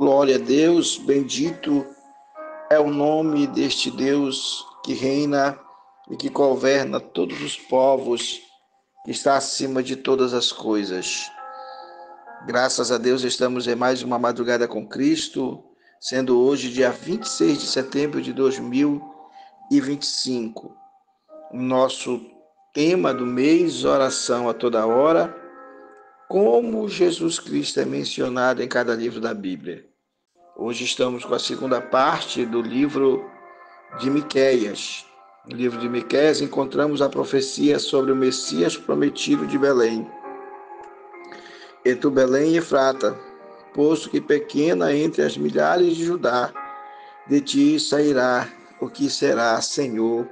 Glória a Deus, bendito é o nome deste Deus que reina e que governa todos os povos, que está acima de todas as coisas. Graças a Deus estamos em mais uma madrugada com Cristo, sendo hoje dia 26 de setembro de 2025. O nosso tema do mês, oração a toda hora, como Jesus Cristo é mencionado em cada livro da Bíblia. Hoje estamos com a segunda parte do livro de Miqueias. No livro de Miqueias encontramos a profecia sobre o Messias prometido de Belém. E tu, Belém Efrata, posto que pequena entre as milhares de Judá, de ti sairá o que será Senhor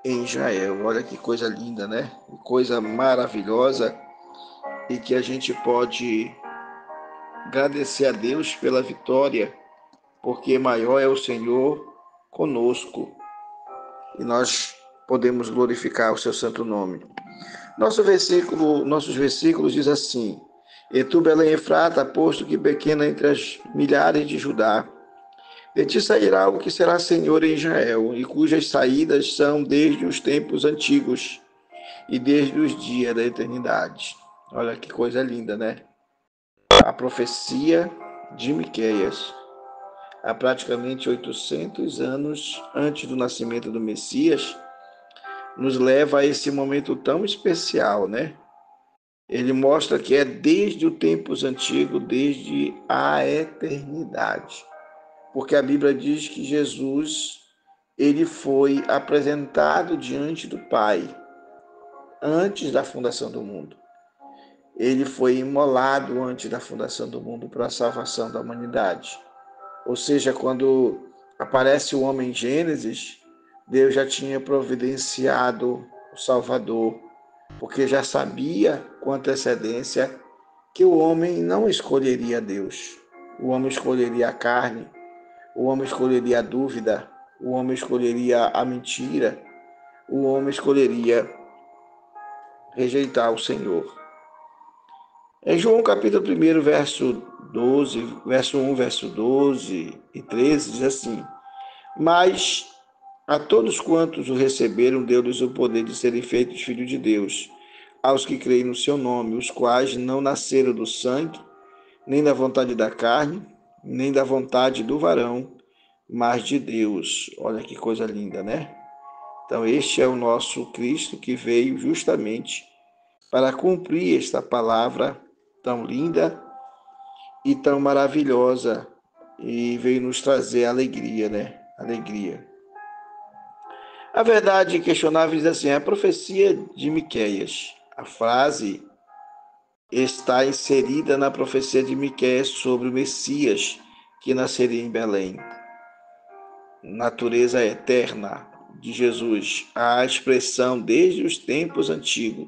em Israel. Olha que coisa linda, né? Que coisa maravilhosa, e que a gente pode agradecer a Deus pela vitória, porque maior é o Senhor conosco, e nós podemos glorificar o seu santo nome. Nossos versículos diz assim: E tu, Belém Efrata, posto que pequena entre as milhares de Judá, de ti sairá o que será Senhor em Israel, e cujas saídas são desde os tempos antigos e desde os dias da eternidade. Olha que coisa linda, né? A profecia de Miqueias, há praticamente 800 anos antes do nascimento do Messias, nos leva a esse momento tão especial, né? Ele mostra que é desde os tempos antigos, desde a eternidade. Porque a Bíblia diz que Jesus, ele foi apresentado diante do Pai antes da fundação do mundo. Ele foi imolado antes da fundação do mundo para a salvação da humanidade. Ou seja, quando aparece o homem em Gênesis, Deus já tinha providenciado o Salvador, porque já sabia com antecedência que o homem não escolheria Deus. O homem escolheria a carne, o homem escolheria a dúvida, o homem escolheria a mentira, o homem escolheria rejeitar o Senhor. Em João capítulo 1, verso 1, verso 12 e 13, diz assim: Mas a todos quantos o receberam, deu-lhes o poder de serem feitos filhos de Deus, aos que creem no seu nome, os quais não nasceram do sangue, nem da vontade da carne, nem da vontade do varão, mas de Deus. Olha que coisa linda, né? Então, este é o nosso Cristo que veio justamente para cumprir esta palavra tão linda e tão maravilhosa, e veio nos trazer alegria, né? Alegria. A verdade inquestionável diz assim: a profecia de Miqueias. A frase está inserida na profecia de Miqueias sobre o Messias que nasceria em Belém. Natureza eterna de Jesus, a expressão desde os tempos antigos,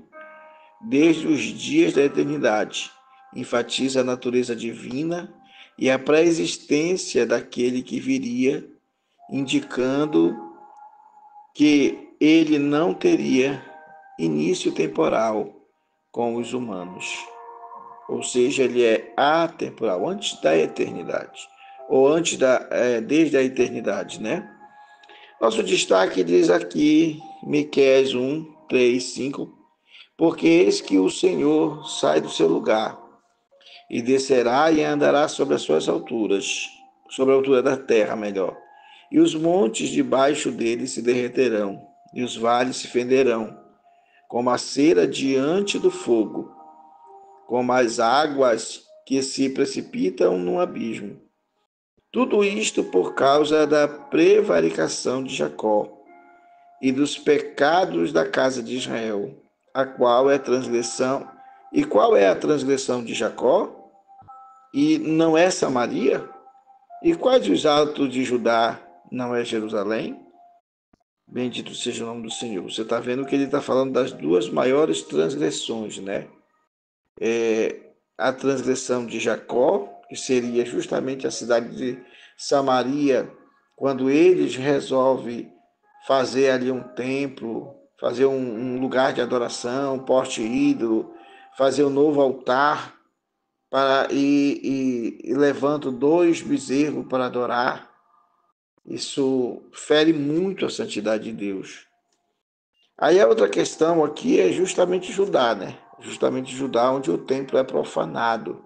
desde os dias da eternidade, enfatiza a natureza divina e a pré-existência daquele que viria, indicando que ele não teria início temporal com os humanos. Ou seja, ele é atemporal, antes da eternidade, ou desde a eternidade, né? Nosso destaque diz aqui, Miqueias 1, 3, 5, porque eis que o Senhor sai do seu lugar, e descerá e andará sobre as suas alturas, sobre a altura da terra, melhor. E os montes debaixo dele se derreterão, e os vales se fenderão, como a cera diante do fogo, como as águas que se precipitam num abismo. Tudo isto por causa da prevaricação de Jacó e dos pecados da casa de Israel, a qual é a transgressão. E qual é a transgressão de Jacó? E não é Samaria? E quais os altos de Judá? Não é Jerusalém? Bendito seja o nome do Senhor. Você está vendo que ele está falando das duas maiores transgressões, né? A transgressão de Jacó, que seria justamente a cidade de Samaria, quando eles resolvem fazer ali um templo, fazer um lugar de adoração, um poste ídolo, fazer um novo altar, e levantam dois bezerros para adorar, isso fere muito a santidade de Deus. Aí a outra questão aqui é justamente Judá, né? Justamente Judá, onde o templo é profanado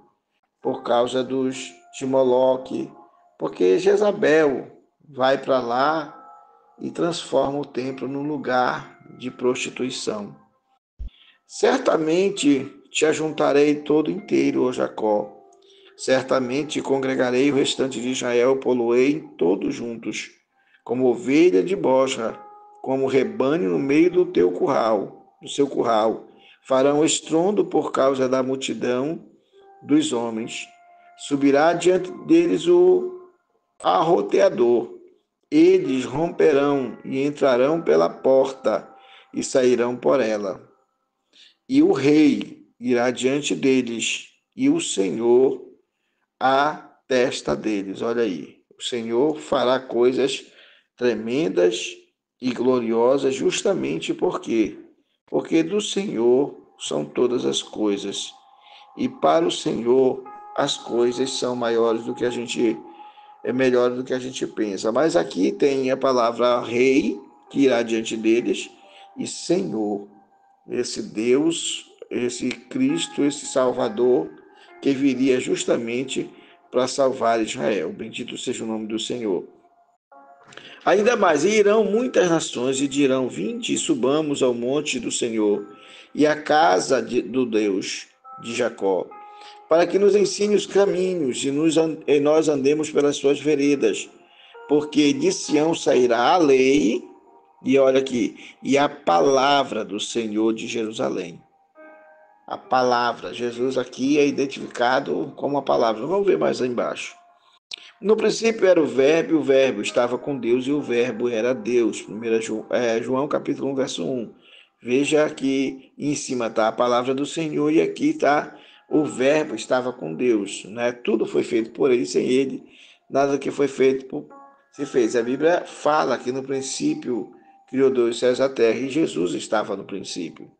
por causa de Moloque, porque Jezabel vai para lá e transforma o templo num lugar de prostituição. Certamente te ajuntarei todo inteiro, ó Jacó. Certamente congregarei o restante de Israel, poloei todos juntos, como ovelha de bosra, como rebanho no meio do teu curral, do seu curral. Farão estrondo por causa da multidão dos homens. Subirá diante deles o arroteador. Eles romperão e entrarão pela porta e sairão por ela. E o rei irá diante deles, e o Senhor à testa deles. Olha aí, o Senhor fará coisas tremendas e gloriosas justamente porque do Senhor são todas as coisas. E para o Senhor as coisas são maiores do que a gente melhor do que a gente pensa. Mas aqui tem a palavra rei que irá diante deles e Senhor, esse Deus, esse Cristo, esse Salvador que viria justamente para salvar Israel. Bendito seja o nome do Senhor. Ainda mais, e irão muitas nações e dirão: Vinde e subamos ao monte do Senhor e à casa do Deus de Jacó, para que nos ensine os caminhos e nós andemos pelas suas veredas, porque de Sião sairá a lei, e olha aqui, e a palavra do Senhor de Jerusalém. A palavra, Jesus aqui é identificado como a palavra. Vamos ver mais aí embaixo. No princípio era o Verbo estava com Deus e o Verbo era Deus. 1 João capítulo 1, verso 1. Veja que em cima está a palavra do Senhor e aqui está o Verbo estava com Deus. Né? Tudo foi feito por ele, sem ele, nada que foi feito se fez. A Bíblia fala que no princípio criou Deus os céus e a terra e Jesus estava no princípio.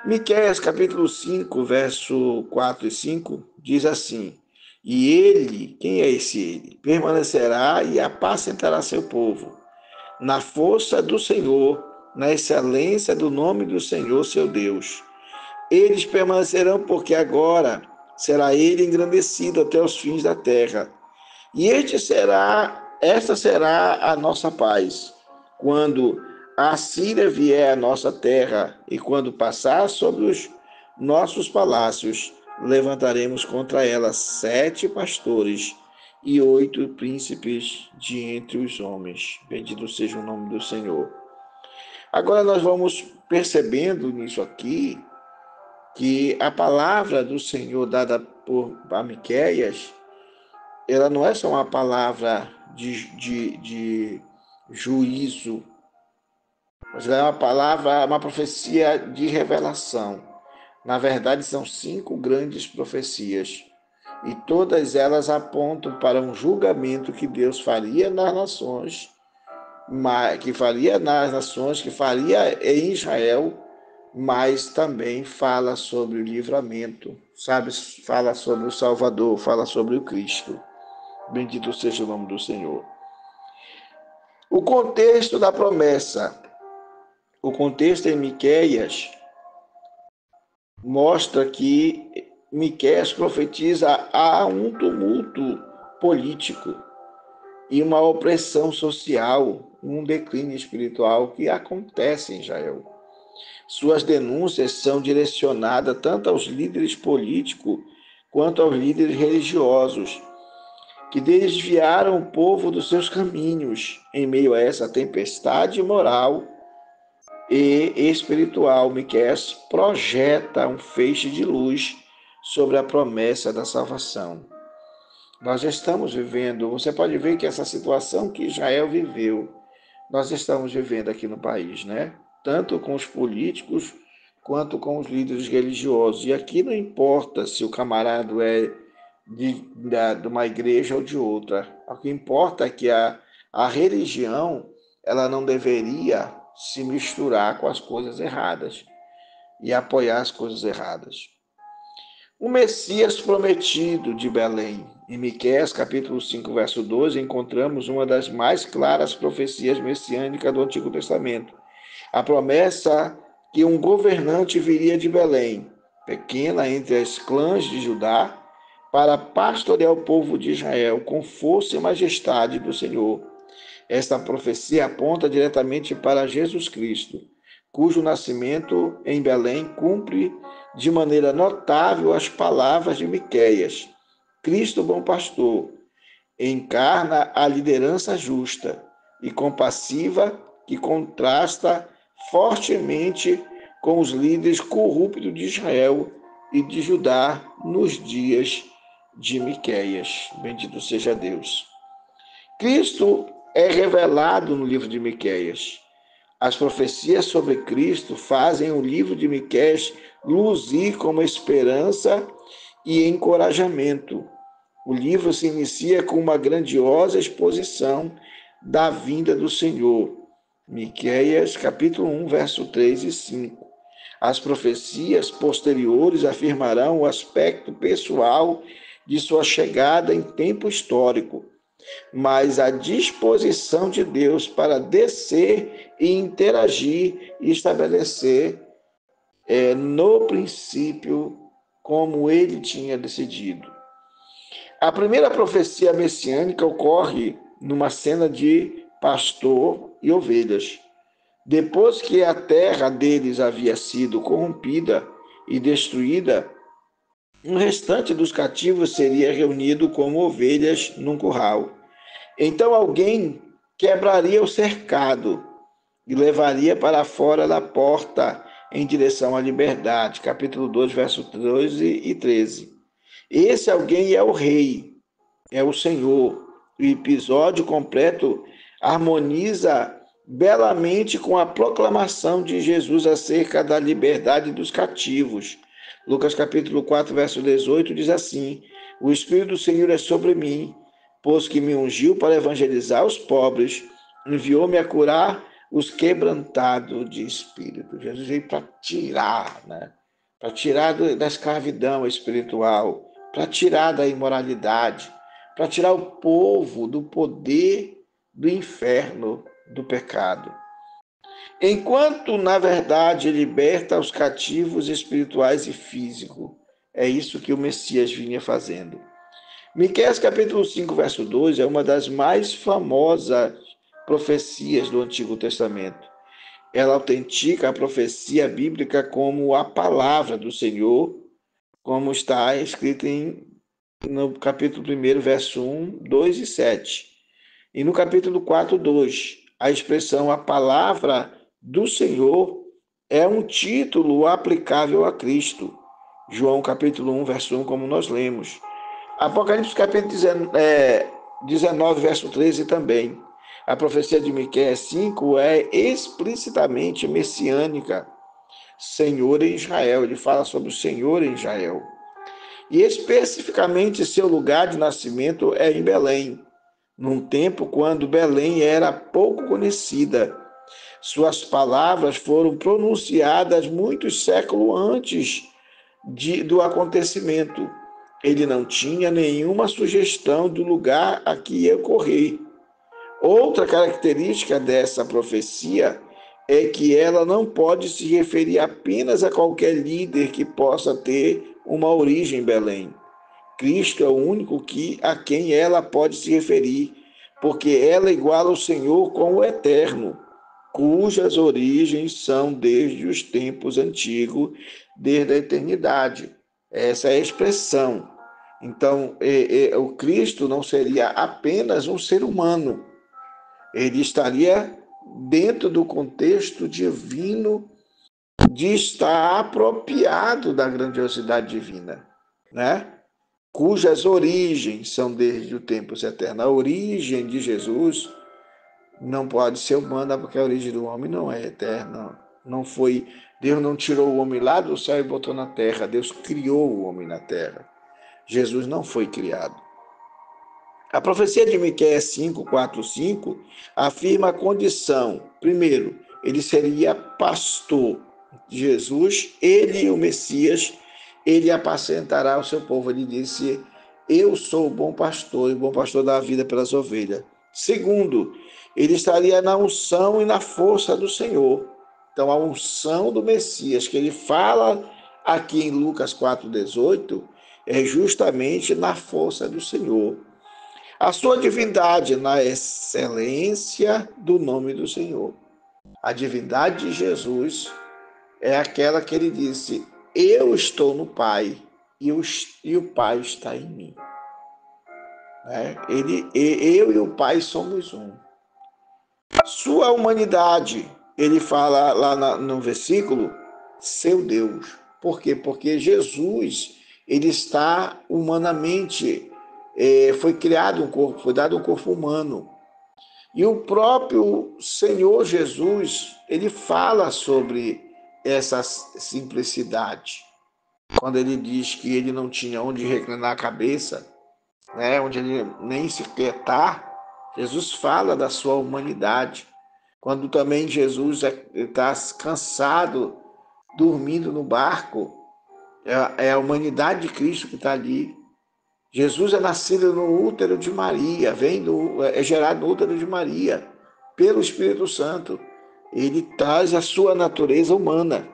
Miqueias capítulo 5, verso 4 e 5, diz assim: E ele, quem é esse ele? Permanecerá e apacentará seu povo, na força do Senhor, na excelência do nome do Senhor, seu Deus. Eles permanecerão porque agora será ele engrandecido até os fins da terra. E esta será a nossa paz, quando a Síria vier à nossa terra e quando passar sobre os nossos palácios, levantaremos contra ela 7 pastores e 8 príncipes de entre os homens. Bendito seja o nome do Senhor. Agora nós vamos percebendo nisso aqui que a palavra do Senhor dada por Miqueias, ela não é só uma palavra de juízo, mas ela é uma palavra, uma profecia de revelação. Na verdade, são 5 grandes profecias, e todas elas apontam para um julgamento que Deus faria nas nações, que faria em Israel, mas também fala sobre o livramento, sabe? Fala sobre o Salvador, fala sobre o Cristo. Bendito seja o nome do Senhor. O contexto da promessa, o contexto em Miqueias mostra que Miqueias profetiza há um tumulto político e uma opressão social, um declínio espiritual que acontece em Israel. Suas denúncias são direcionadas tanto aos líderes políticos quanto aos líderes religiosos, que desviaram o povo dos seus caminhos em meio a essa tempestade moral e espiritual. Miqueias projeta um feixe de luz sobre a promessa da salvação. Nós estamos vivendo, você pode ver que essa situação que Israel viveu, nós estamos vivendo aqui no país, né? Tanto com os políticos quanto com os líderes religiosos. E aqui não importa se o camarada é de uma igreja ou de outra. O que importa é que a religião ela não deveria se misturar com as coisas erradas e apoiar as coisas erradas. O Messias prometido de Belém. Em Miqueias, capítulo 5, verso 12, encontramos uma das mais claras profecias messiânicas do Antigo Testamento. A promessa que um governante viria de Belém, pequena entre as clãs de Judá, para pastorear o povo de Israel com força e majestade do Senhor. Esta profecia aponta diretamente para Jesus Cristo, cujo nascimento em Belém cumpre de maneira notável as palavras de Miqueias. Cristo, bom pastor, encarna a liderança justa e compassiva que contrasta fortemente com os líderes corruptos de Israel e de Judá nos dias de Miqueias. Bendito seja Deus. Cristo é revelado no livro de Miqueias. As profecias sobre Cristo fazem o livro de Miqueias luzir como esperança e encorajamento. O livro se inicia com uma grandiosa exposição da vinda do Senhor. Miqueias, capítulo 1, verso 3 e 5. As profecias posteriores afirmarão o aspecto pessoal de sua chegada em tempo histórico, mas a disposição de Deus para descer e interagir e estabelecer no princípio como ele tinha decidido. A primeira profecia messiânica ocorre numa cena de pastor e ovelhas. Depois que a terra deles havia sido corrompida e destruída, o restante dos cativos seria reunido como ovelhas num curral. Então alguém quebraria o cercado e levaria para fora da porta em direção à liberdade. Capítulo 2, versos 12 e 13. Esse alguém é o rei, é o Senhor. O episódio completo harmoniza belamente com a proclamação de Jesus acerca da liberdade dos cativos. Lucas capítulo 4, verso 18 diz assim: O Espírito do Senhor é sobre mim, pois que me ungiu para evangelizar os pobres, enviou-me a curar os quebrantados de espírito. Jesus veio para tirar, para tirar da escravidão espiritual, para tirar da imoralidade, para tirar o povo do poder do inferno, do pecado. Enquanto, na verdade, liberta os cativos espirituais e físicos. É isso que o Messias vinha fazendo. Miqueias capítulo 5, verso 2 é uma das mais famosas profecias do Antigo Testamento. Ela autentica a profecia bíblica como a palavra do Senhor, como está escrito no capítulo 1, verso 1, 2 e 7. E no capítulo 4, 2, a expressão a palavra do Senhor é um título aplicável a Cristo. João capítulo 1, verso 1, como nós lemos. Apocalipse capítulo 19, verso 13 também. A profecia de Miqueias 5 é explicitamente messiânica. Senhor em Israel, ele fala sobre o Senhor em Israel. E especificamente seu lugar de nascimento é em Belém, num tempo quando Belém era pouco conhecida. Suas palavras foram pronunciadas muitos séculos antes do acontecimento. Ele não tinha nenhuma sugestão do lugar a que ia ocorrer. Outra característica dessa profecia é que ela não pode se referir apenas a qualquer líder que possa ter uma origem em Belém. Cristo é o único a quem ela pode se referir, porque ela iguala o Senhor com o Eterno, cujas origens são desde os tempos antigos, desde a eternidade. Essa é a expressão. Então, o Cristo não seria apenas um ser humano, ele estaria dentro do contexto divino de estar apropriado da grandiosidade divina, cujas origens são desde o tempo eterno. A origem de Jesus não pode ser humana, porque a origem do homem não é eterna. Não foi, Deus não tirou o homem lá do céu e botou na terra. Deus criou o homem na terra. Jesus não foi criado. A profecia de Miqueias 5, 4, 5 afirma a condição. Primeiro, ele seria pastor. Jesus, ele e o Messias, ele apacentará o seu povo. Ele disse: eu sou o bom pastor, e o bom pastor dá a vida pelas ovelhas. Segundo, ele estaria na unção e na força do Senhor. Então, a unção do Messias, que ele fala aqui em Lucas 4,18, é justamente na força do Senhor. A sua divindade na excelência do nome do Senhor. A divindade de Jesus é aquela que ele disse: eu estou no Pai e o Pai está em mim. Eu e o Pai somos um. Sua humanidade, ele fala lá no versículo, seu Deus. Por quê? Porque Jesus, ele está humanamente, foi criado um corpo, foi dado um corpo humano. E o próprio Senhor Jesus, ele fala sobre essa simplicidade. Quando ele diz que ele não tinha onde reclinar a cabeça, né, onde ele nem sequer está, Jesus fala da sua humanidade. Quando também Jesus está cansado, dormindo no barco, é a humanidade de Cristo que está ali. Jesus é nascido no útero de Maria, é gerado no útero de Maria, pelo Espírito Santo. Ele traz a sua natureza humana.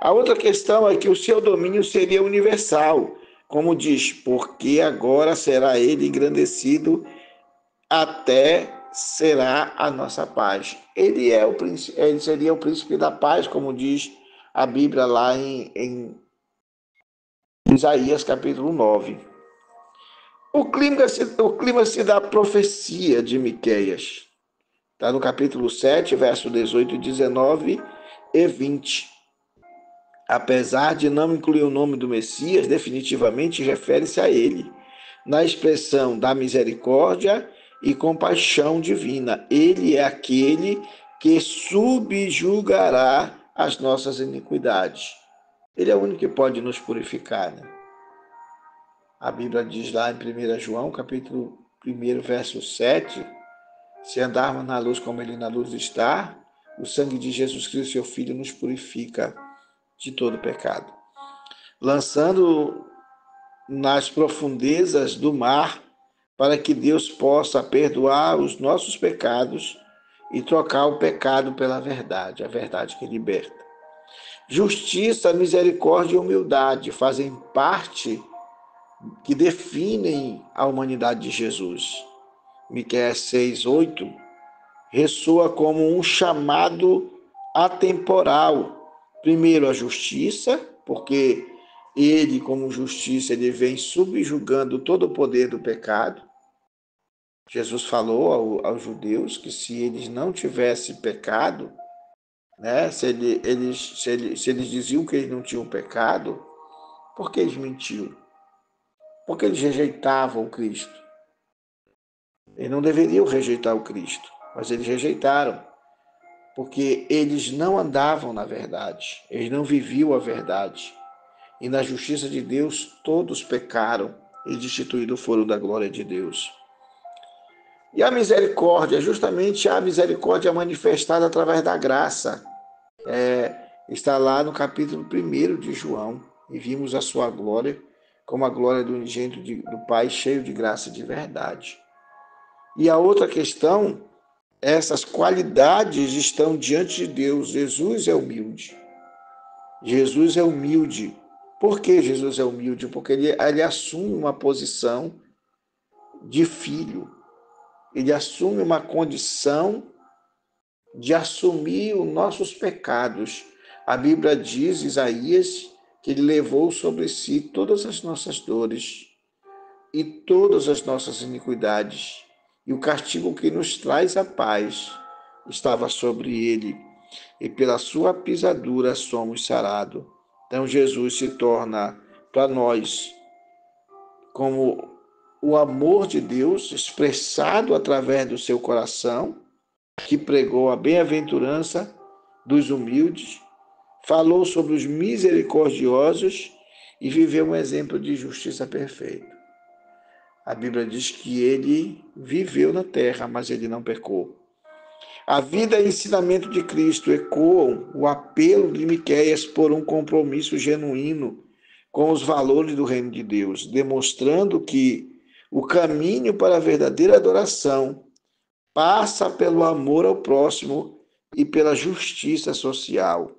A outra questão é que o seu domínio seria universal, como diz, porque agora será ele engrandecido até será a nossa paz. Ele seria o príncipe da paz, como diz a Bíblia lá em Isaías capítulo 9. O clímax da profecia de Miqueias está no capítulo 7, verso 18, 19 e 20. Apesar de não incluir o nome do Messias, definitivamente refere-se a ele, na expressão da misericórdia e compaixão divina. Ele é aquele que subjugará as nossas iniquidades. Ele é o único que pode nos purificar, né? A Bíblia diz lá em 1 João, capítulo 1, verso 7, se andarmos na luz como ele na luz está, o sangue de Jesus Cristo, seu Filho, nos purifica de todo pecado. Lançando nas profundezas do mar, para que Deus possa perdoar os nossos pecados e trocar o pecado pela verdade, a verdade que liberta. Justiça, misericórdia e humildade fazem parte que definem a humanidade de Jesus. Miqueias 6:8 ressoa como um chamado atemporal. Primeiro, a justiça, porque ele, como justiça, ele vem subjugando todo o poder do pecado. Jesus falou aos judeus que se eles não tivessem pecado, né, se eles diziam que eles não tinham pecado, por que eles mentiam? Porque eles rejeitavam o Cristo. Eles não deveriam rejeitar o Cristo, mas eles rejeitaram, porque eles não andavam na verdade, eles não viviam a verdade. E na justiça de Deus todos pecaram e destituídos foram da glória de Deus. E a misericórdia, justamente a misericórdia manifestada através da graça, está lá no capítulo 1 de João, e vimos a sua glória, como a glória do unigênito do Pai, cheio de graça e de verdade. E a outra questão, essas qualidades estão diante de Deus. Jesus é humilde. Jesus é humilde. Por que Jesus é humilde? Porque ele assume uma posição de filho. Ele assume uma condição de assumir os nossos pecados. A Bíblia diz, Isaías, que ele levou sobre si todas as nossas dores e todas as nossas iniquidades. E o castigo que nos traz a paz estava sobre ele, e pela sua pisadura somos sarados. Então Jesus se torna para nós como o amor de Deus expressado através do seu coração, que pregou a bem-aventurança dos humildes, falou sobre os misericordiosos e viveu um exemplo de justiça perfeita. A Bíblia diz que ele viveu na terra, mas ele não pecou. A vida e ensinamento de Cristo ecoam o apelo de Miqueias por um compromisso genuíno com os valores do reino de Deus, demonstrando que o caminho para a verdadeira adoração passa pelo amor ao próximo e pela justiça social.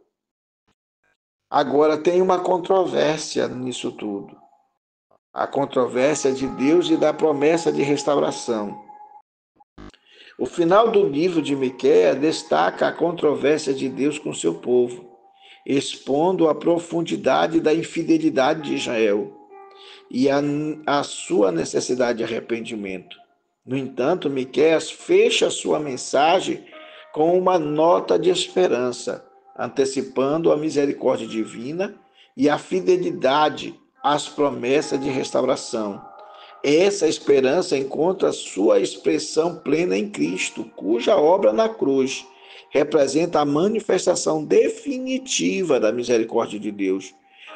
Agora, tem uma controvérsia nisso tudo. A controvérsia de Deus e da promessa de restauração. O final do livro de Miqueias destaca a controvérsia de Deus com seu povo, expondo a profundidade da infidelidade de Israel e a sua necessidade de arrependimento. No entanto, Miqueias fecha sua mensagem com uma nota de esperança, antecipando a misericórdia divina e a fidelidade às promessas de restauração. Essa esperança encontra sua expressão plena em Cristo, cuja obra na cruz representa a manifestação definitiva da misericórdia de Deus,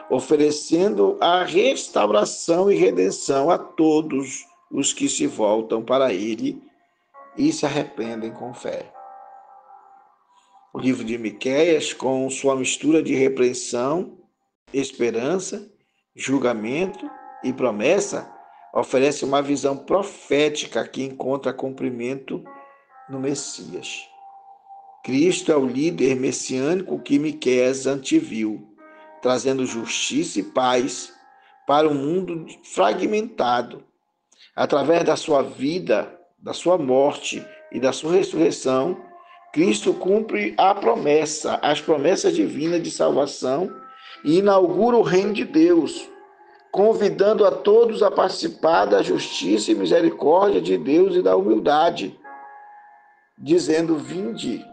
oferecendo a restauração e redenção a todos os que se voltam para Ele e se arrependem com fé. O livro de Miqueias, com sua mistura de repreensão, esperança, julgamento e promessa, oferece uma visão profética que encontra cumprimento no Messias. Cristo é o líder messiânico que Miqueias anteviu, trazendo justiça e paz para um mundo fragmentado. Através da sua vida, da sua morte e da sua ressurreição, Cristo cumpre as promessas divinas de salvação e inaugura o reino de Deus, convidando a todos a participar da justiça e misericórdia de Deus e da humildade, dizendo: vinde,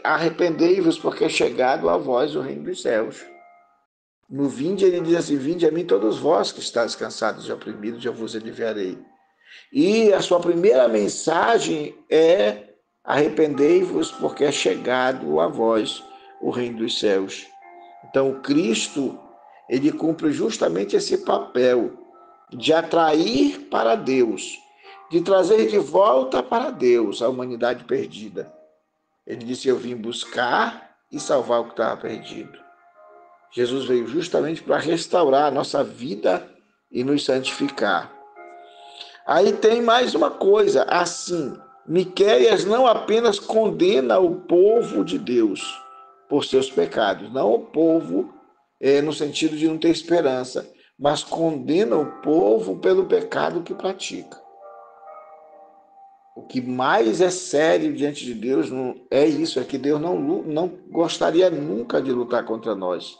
arrependei-vos, porque é chegado a vós o reino dos céus. No vinde, ele diz assim: vinde a mim todos vós que estáis cansados e oprimidos, eu vos aliviarei. E a sua primeira mensagem é: arrependei-vos, porque é chegado a vós o reino dos céus. Então, Cristo, ele cumpre justamente esse papel de atrair para Deus, de trazer de volta para Deus a humanidade perdida. Ele disse: eu vim buscar e salvar o que estava perdido. Jesus veio justamente para restaurar a nossa vida e nos santificar. Aí tem mais uma coisa, assim, Miqueias não apenas condena o povo de Deus por seus pecados, não o povo no sentido de não ter esperança, mas condena o povo pelo pecado que pratica. O que mais é sério diante de Deus é isso, é que Deus não gostaria nunca de lutar contra nós.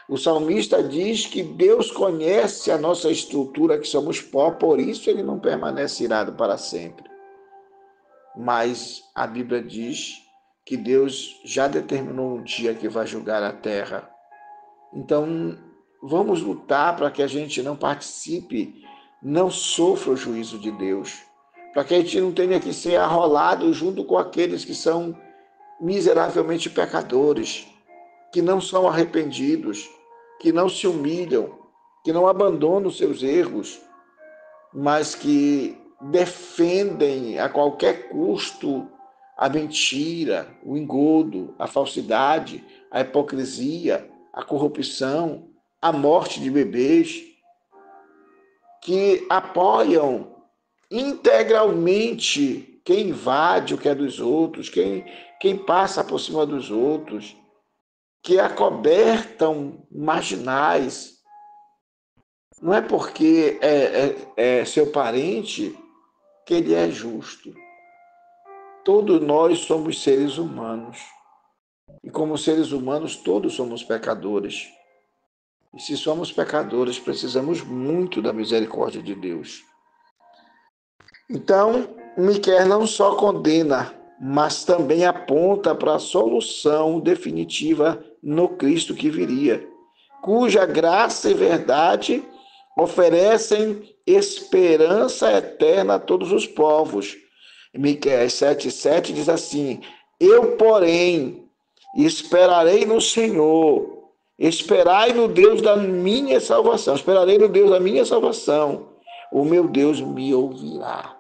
O salmista diz que Deus conhece a nossa estrutura, que somos pó, por isso ele não permanece irado para sempre. Mas a Bíblia diz que Deus já determinou um dia que vai julgar a terra. Então, vamos lutar para que a gente não participe, não sofra o juízo de Deus, para que a gente não tenha que ser arrolado junto com aqueles que são miseravelmente pecadores, que não são arrependidos, que não se humilham, que não abandonam os seus erros, mas que defendem a qualquer custo a mentira, o engodo, a falsidade, a hipocrisia, a corrupção, a morte de bebês, que apoiam integralmente quem invade o que é dos outros, quem passa por cima dos outros, que acobertam marginais. Não é porque é seu parente que ele é justo. Todos nós somos seres humanos. E como seres humanos, todos somos pecadores. E se somos pecadores, precisamos muito da misericórdia de Deus. Então, Miqueias não só condena, mas também aponta para a solução definitiva no Cristo que viria, cuja graça e verdade oferecem esperança eterna a todos os povos. Miqueias 7,7 diz assim: eu, porém, esperarei no Senhor, esperai no Deus da minha salvação, esperarei no Deus da minha salvação, o meu Deus me ouvirá.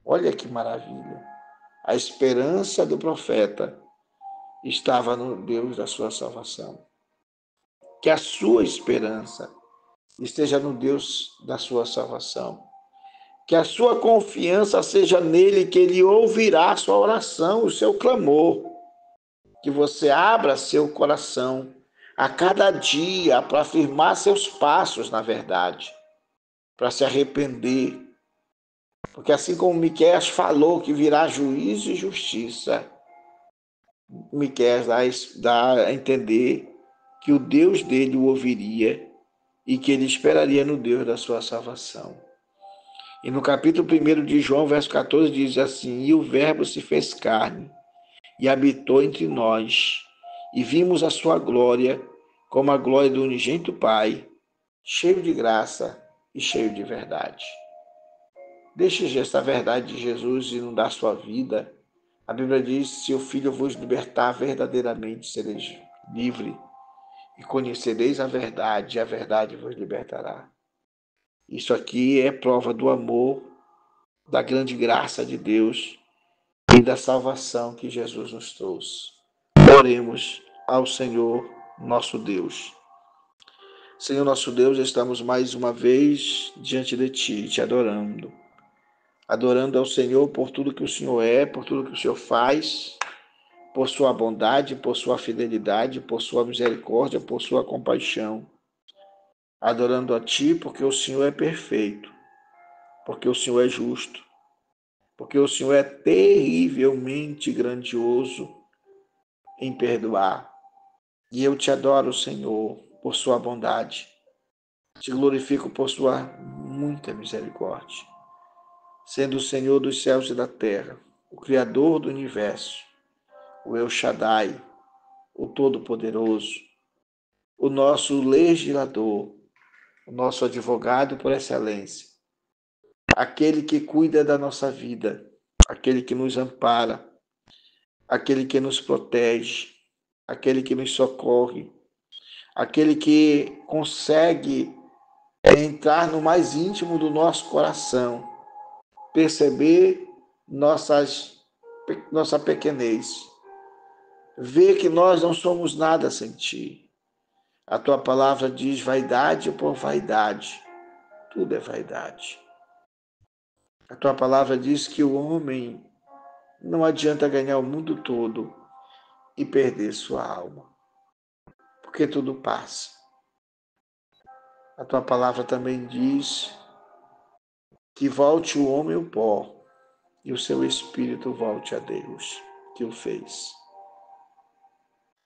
Olha que maravilha! A esperança do profeta estava no Deus da sua salvação. que a sua esperança esteja no Deus da sua salvação. Que a sua confiança seja nele, que ele ouvirá a sua oração, o seu clamor. Que você abra seu coração a cada dia para afirmar seus passos na verdade, para se arrepender. Porque assim como Miqueias falou que virá juízo e justiça, Miqueias dá a entender que o Deus dele o ouviria e que ele esperaria no Deus da sua salvação. E no capítulo 1 de João, verso 14, diz assim: E o Verbo se fez carne e habitou entre nós, e vimos a sua glória, como a glória do unigênito Pai, cheio de graça e cheio de verdade. Deixe esta verdade de Jesus inundar sua vida. A Bíblia diz: se o Filho vos libertar, verdadeiramente sereis livre, e conhecereis a verdade, e a verdade vos libertará. Isso aqui é prova do amor, da grande graça de Deus e da salvação que Jesus nos trouxe. Oremos ao Senhor nosso Deus. Senhor nosso Deus, estamos mais uma vez diante de Ti, Te adorando. Adorando ao Senhor por tudo que o Senhor é, por tudo que o Senhor faz, por sua bondade, por sua fidelidade, por sua misericórdia, por sua compaixão. Adorando a Ti porque o Senhor é perfeito, porque o Senhor é justo, porque o Senhor é terrivelmente grandioso em perdoar. E eu te adoro, Senhor, por sua bondade. Te glorifico por sua muita misericórdia. Sendo o Senhor dos céus e da terra, o Criador do universo, o El Shaddai, o Todo-Poderoso, o nosso legislador, o nosso advogado por excelência, aquele que cuida da nossa vida, aquele que nos ampara, aquele que nos protege, aquele que nos socorre, aquele que consegue entrar no mais íntimo do nosso coração, perceber nossa pequenez, ver que nós não somos nada sem Ti. A Tua palavra diz: vaidade por vaidade, tudo é vaidade. A Tua palavra diz que o homem não adianta ganhar o mundo todo e perder sua alma, porque tudo passa. A Tua palavra também diz que volte o homem ao pó e o seu espírito volte a Deus, que o fez.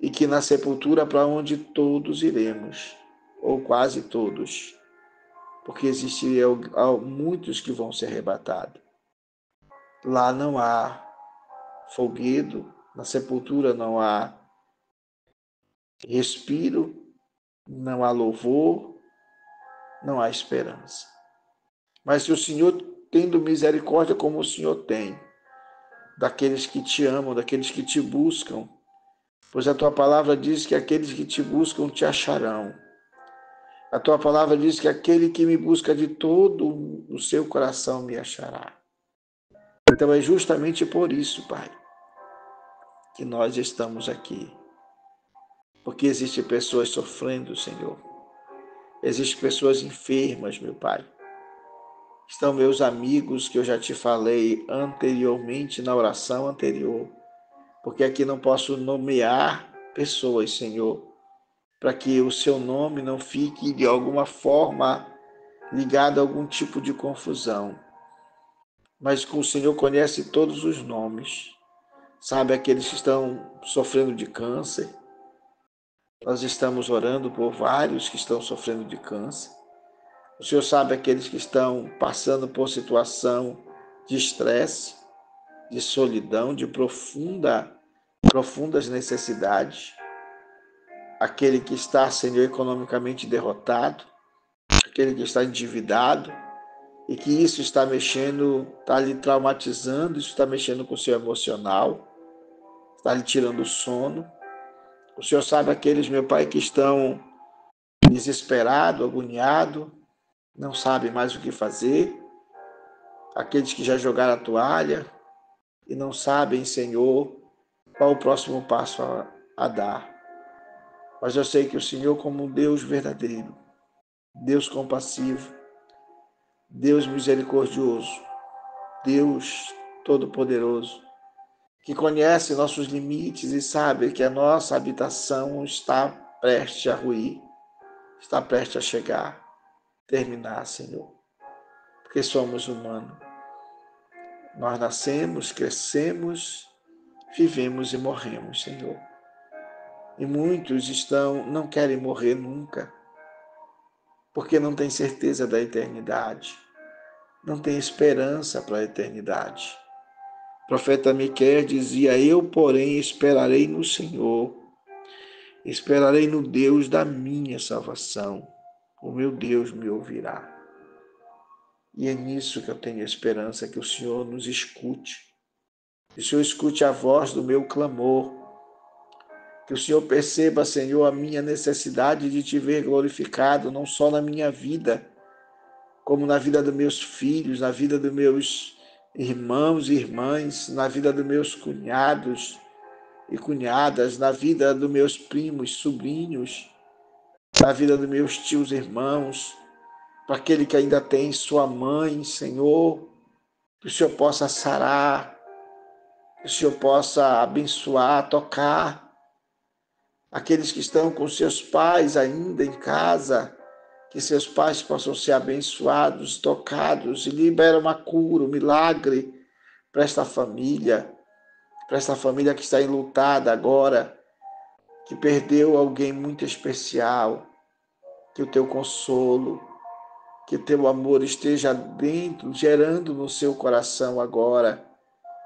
E que na sepultura para onde todos iremos, ou quase todos, porque existiriam muitos que vão ser arrebatados. Lá não há folguedo, na sepultura não há respiro, não há louvor, não há esperança. Mas se o Senhor, tendo misericórdia como o Senhor tem, daqueles que te amam, daqueles que te buscam, pois a Tua palavra diz que aqueles que te buscam te acharão. A Tua palavra diz que aquele que me busca de todo o seu coração me achará. Então é justamente por isso, Pai, que nós estamos aqui. Porque existem pessoas sofrendo, Senhor. Existem pessoas enfermas, meu Pai. Estão meus amigos que eu já te falei anteriormente na oração anterior. Porque aqui não posso nomear pessoas, Senhor, para que o seu nome não fique de alguma forma ligado a algum tipo de confusão. Mas o Senhor conhece todos os nomes. Sabe aqueles que estão sofrendo de câncer. Nós estamos orando por vários que estão sofrendo de câncer. O Senhor sabe aqueles que estão passando por situação de estresse, de solidão, de profundas necessidades. Aquele que está, Senhor, economicamente derrotado, aquele que está endividado, e que isso está mexendo, está lhe traumatizando, isso está mexendo com o seu emocional, está lhe tirando o sono. O Senhor sabe aqueles, meu Pai, que estão desesperados, agoniados, não sabem mais o que fazer, aqueles que já jogaram a toalha e não sabem, Senhor, qual o próximo passo a dar. Mas eu sei que o Senhor, como um Deus verdadeiro, Deus compassivo, Deus misericordioso, Deus todo-poderoso, que conhece nossos limites e sabe que a nossa habitação está prestes a ruir, está prestes a chegar, terminar, Senhor, porque somos humanos. Nós nascemos, crescemos, vivemos e morremos, Senhor. E muitos não querem morrer nunca, porque não têm certeza da eternidade, não têm esperança para a eternidade. O profeta Miqueias dizia: eu, porém, esperarei no Senhor, esperarei no Deus da minha salvação. O meu Deus me ouvirá. E é nisso que eu tenho esperança, que o Senhor nos escute. Que o Senhor escute a voz do meu clamor. Que o Senhor perceba, Senhor, a minha necessidade de te ver glorificado, não só na minha vida, como na vida dos meus filhos, na vida dos meus irmãos e irmãs, na vida dos meus cunhados e cunhadas, na vida dos meus primos, sobrinhos, na vida dos meus tios, irmãos, para aquele que ainda tem sua mãe, Senhor, que o Senhor possa sarar, que o Senhor possa abençoar, tocar aqueles que estão com seus pais ainda em casa, que seus pais possam ser abençoados, tocados e libera uma cura, um milagre para esta família que está enlutada agora, que perdeu alguém muito especial, que o teu consolo, que o teu amor esteja dentro, gerando no seu coração agora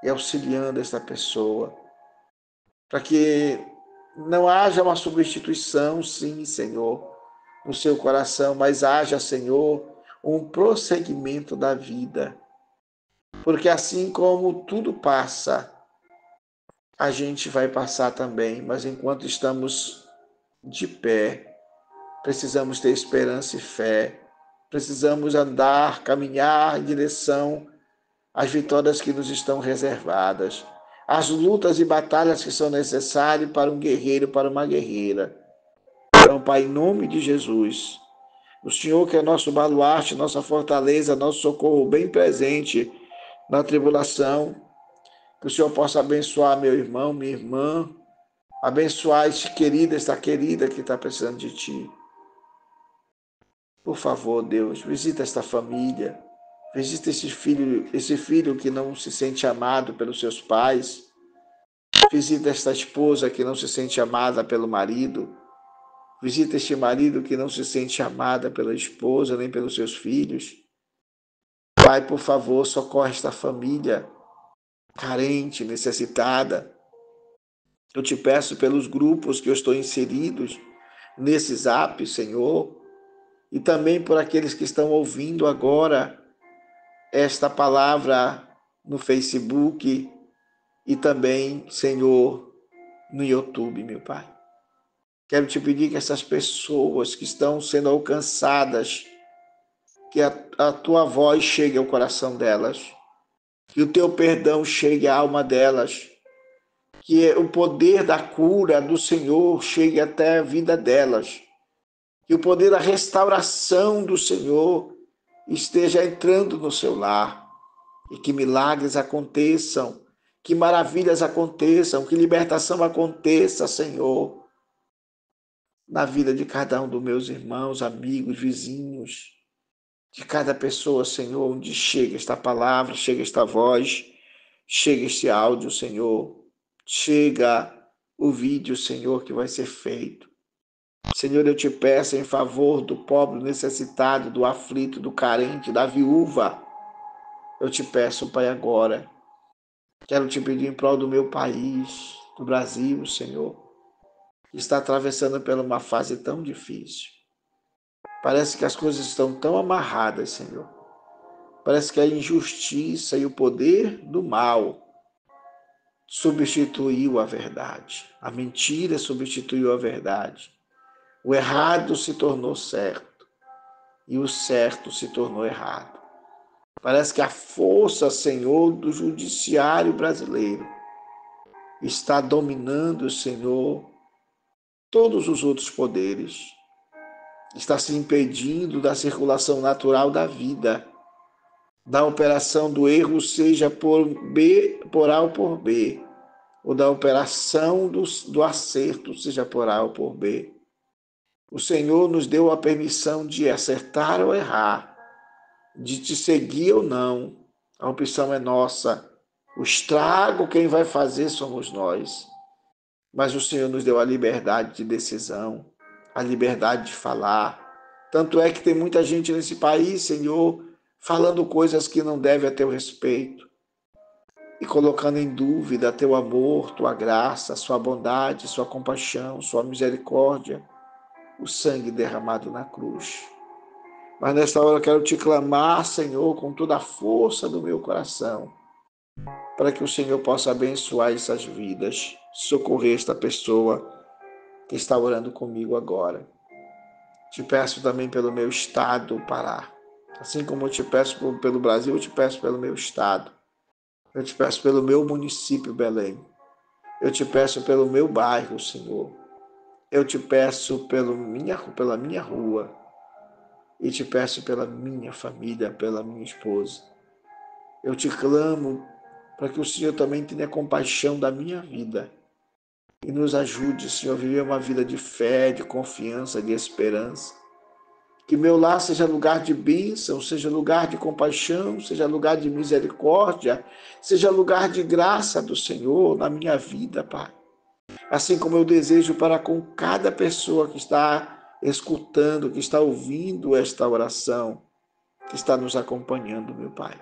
e auxiliando esta pessoa, para que não haja uma substituição, sim, Senhor, no seu coração, mas haja, Senhor, um prosseguimento da vida. Porque assim como tudo passa, a gente vai passar também, mas enquanto estamos de pé, precisamos ter esperança e fé, precisamos andar, caminhar em direção às vitórias que nos estão reservadas, às lutas e batalhas que são necessárias para um guerreiro, para uma guerreira. Então, Pai, em nome de Jesus, o Senhor que é nosso baluarte, nossa fortaleza, nosso socorro bem presente na tribulação, que o Senhor possa abençoar meu irmão, minha irmã, abençoar esta querida que está precisando de Ti. Por favor, Deus, visita esta família, visita esse filho que não se sente amado pelos seus pais, visita esta esposa que não se sente amada pelo marido, visita este marido que não se sente amada pela esposa nem pelos seus filhos. Pai, por favor, socorre esta família carente, necessitada. Eu te peço pelos grupos que eu estou inseridos nesse Zap, Senhor, e também por aqueles que estão ouvindo agora esta palavra no Facebook e também, Senhor, no YouTube, meu Pai. Quero te pedir que essas pessoas que estão sendo alcançadas, que a tua voz chegue ao coração delas, que o teu perdão chegue à alma delas, que o poder da cura do Senhor chegue até a vida delas, que o poder da restauração do Senhor esteja entrando no seu lar e que milagres aconteçam, que maravilhas aconteçam, que libertação aconteça, Senhor, na vida de cada um dos meus irmãos, amigos, vizinhos, de cada pessoa, Senhor, onde chega esta palavra, chega esta voz, chega este áudio, Senhor, chega o vídeo, Senhor, que vai ser feito. Senhor, eu te peço em favor do pobre necessitado, do aflito, do carente, da viúva. Eu te peço, Pai, agora. Quero te pedir em prol do meu país, do Brasil, Senhor, que está atravessando por uma fase tão difícil. Parece que as coisas estão tão amarradas, Senhor. Parece que a injustiça e o poder do mal substituiu a verdade. A mentira substituiu a verdade. O errado se tornou certo e o certo se tornou errado. Parece que a força, Senhor, do judiciário brasileiro está dominando, Senhor, todos os outros poderes. Está se impedindo da circulação natural da vida, da operação do erro, seja por A ou por B, ou da operação do acerto, seja por A ou por B. O Senhor nos deu a permissão de acertar ou errar, de te seguir ou não. A opção é nossa. O estrago, quem vai fazer somos nós. Mas o Senhor nos deu a liberdade de decisão, a liberdade de falar. Tanto é que tem muita gente nesse país, Senhor, falando coisas que não devem a teu respeito e colocando em dúvida teu amor, tua graça, sua bondade, sua compaixão, sua misericórdia, o sangue derramado na cruz. Mas nesta hora eu quero te clamar, Senhor, com toda a força do meu coração, para que o Senhor possa abençoar essas vidas, socorrer esta pessoa que está orando comigo agora. Te peço também pelo meu estado, Pará. Assim como eu te peço pelo Brasil, eu te peço pelo meu estado. Eu te peço pelo meu município, Belém. Eu te peço pelo meu bairro, Senhor. Eu te peço pela minha rua. E te peço pela minha família, pela minha esposa. Eu te clamo para que o Senhor também tenha compaixão da minha vida e nos ajude, Senhor, a viver uma vida de fé, de confiança, de esperança. Que meu lar seja lugar de bênção, seja lugar de compaixão, seja lugar de misericórdia, seja lugar de graça do Senhor na minha vida, Pai. Assim como eu desejo para com cada pessoa que está escutando, que está ouvindo esta oração, que está nos acompanhando, meu Pai.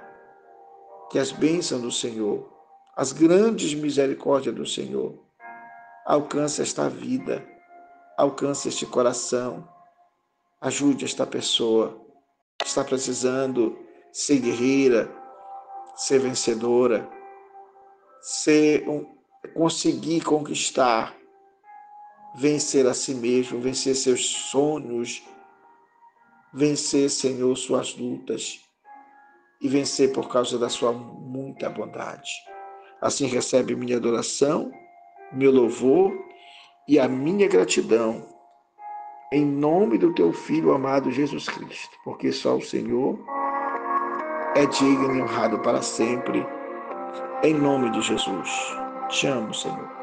Que as bênçãos do Senhor, as grandes misericórdias do Senhor, alcance esta vida, alcance este coração, ajude esta pessoa que está precisando ser guerreira, ser vencedora, conseguir conquistar, vencer a si mesmo, vencer seus sonhos, vencer, Senhor, suas lutas e vencer por causa da sua muita bondade. Assim recebe minha adoração, meu louvor e a minha gratidão, em nome do teu Filho amado Jesus Cristo, porque só o Senhor é digno e honrado para sempre, em nome de Jesus. Te amo, Senhor.